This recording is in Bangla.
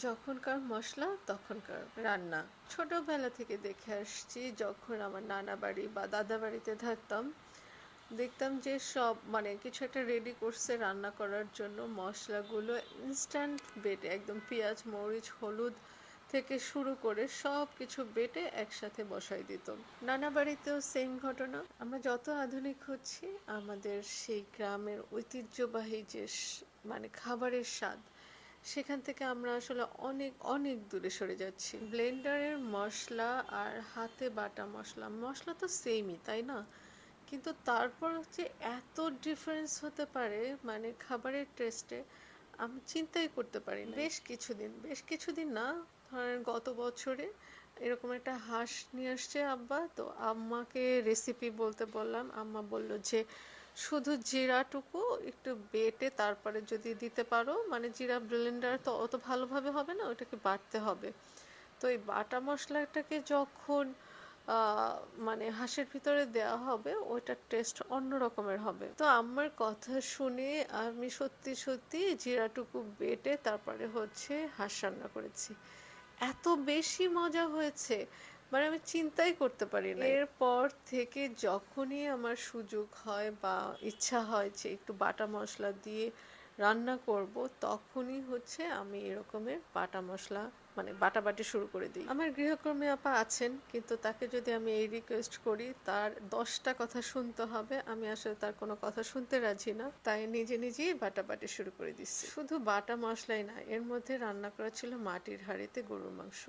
যখনকার মশলা তখনকার রান্না। ছোটবেলা থেকে দেখে আসছি, যখন আমার নানা বাড়ি বা দাদা বাড়িতে থাকতাম, দেখতাম যে সব কিছু একটা রেডি করছে রান্না করার জন্য, মশলাগুলো ইনস্ট্যান্ট বেটে একদম পেঁয়াজ মরিচ হলুদ থেকে শুরু করে সব কিছু বেটে একসাথে বসাই দিত। নানা বাড়িতেও সেম ঘটনা। আমরা যত আধুনিক হচ্ছি, আমাদের সেই গ্রামের ঐতিহ্যবাহী যে খাবারের স্বাদ, সেখান থেকে আমরা আসলে অনেক অনেক দূরে সরে যাচ্ছি। ব্লেন্ডারের মশলা আর হাতে বাটা মশলা, মশলা তো সেমই, তাই না? কিন্তু তারপর হচ্ছে এত ডিফারেন্স হতে পারে খাবারের টেস্টে, আমি চিন্তাই করতে পারি না। বেশ কিছুদিন না, ধরেন গত বছরে এরকম একটা হাঁস নিয়ে আসছে আব্বা, তো আম্মাকে রেসিপি বলতে বললাম। আম্মা বলল যে শুধু জিরাটুকু একটু বেটে তারপরে যদি দিতে পারো, জিরা ব্লেন্ডার তো অত ভালোভাবে হবে না, ওটাকে বাটতে হবে। তো এই বাটা মশলাটাকে যখন হাঁসের ভিতরে দেওয়া হবে, ওইটার টেস্ট অন্য রকমের হবে। তো আম্মার কথা শুনে আমি সত্যি সত্যি জিরাটুকু বেটে তারপরে হচ্ছে হাঁস রান্না করেছি। এত বেশি মজা হয়েছে, আমি চিন্তাই করতে পারি না। এরপর থেকে যখনই আমার সুযোগ হয় বা ইচ্ছা হয় যে একটু বাটা মশলা দিয়ে রান্না করব, তখনই হচ্ছে আমি এরকমের বাটা মশলা বাটাবাটি শুরু করে দিই। আমার গৃহকর্মী আপা আছেন, কিন্তু তাকে যদি আমি এই রিকোয়েস্ট করি, তার 10টা কথা শুনতে হবে। আমি আসলে তার কোনো কথা শুনতে রাজি না, তাই নিজে নিজেই বাটাবাটি শুরু করে দিচ্ছি। শুধু বাটা মশলাই না, এর মধ্যে রান্না করা ছিল মাটির হাঁড়িতে গরুর মাংস।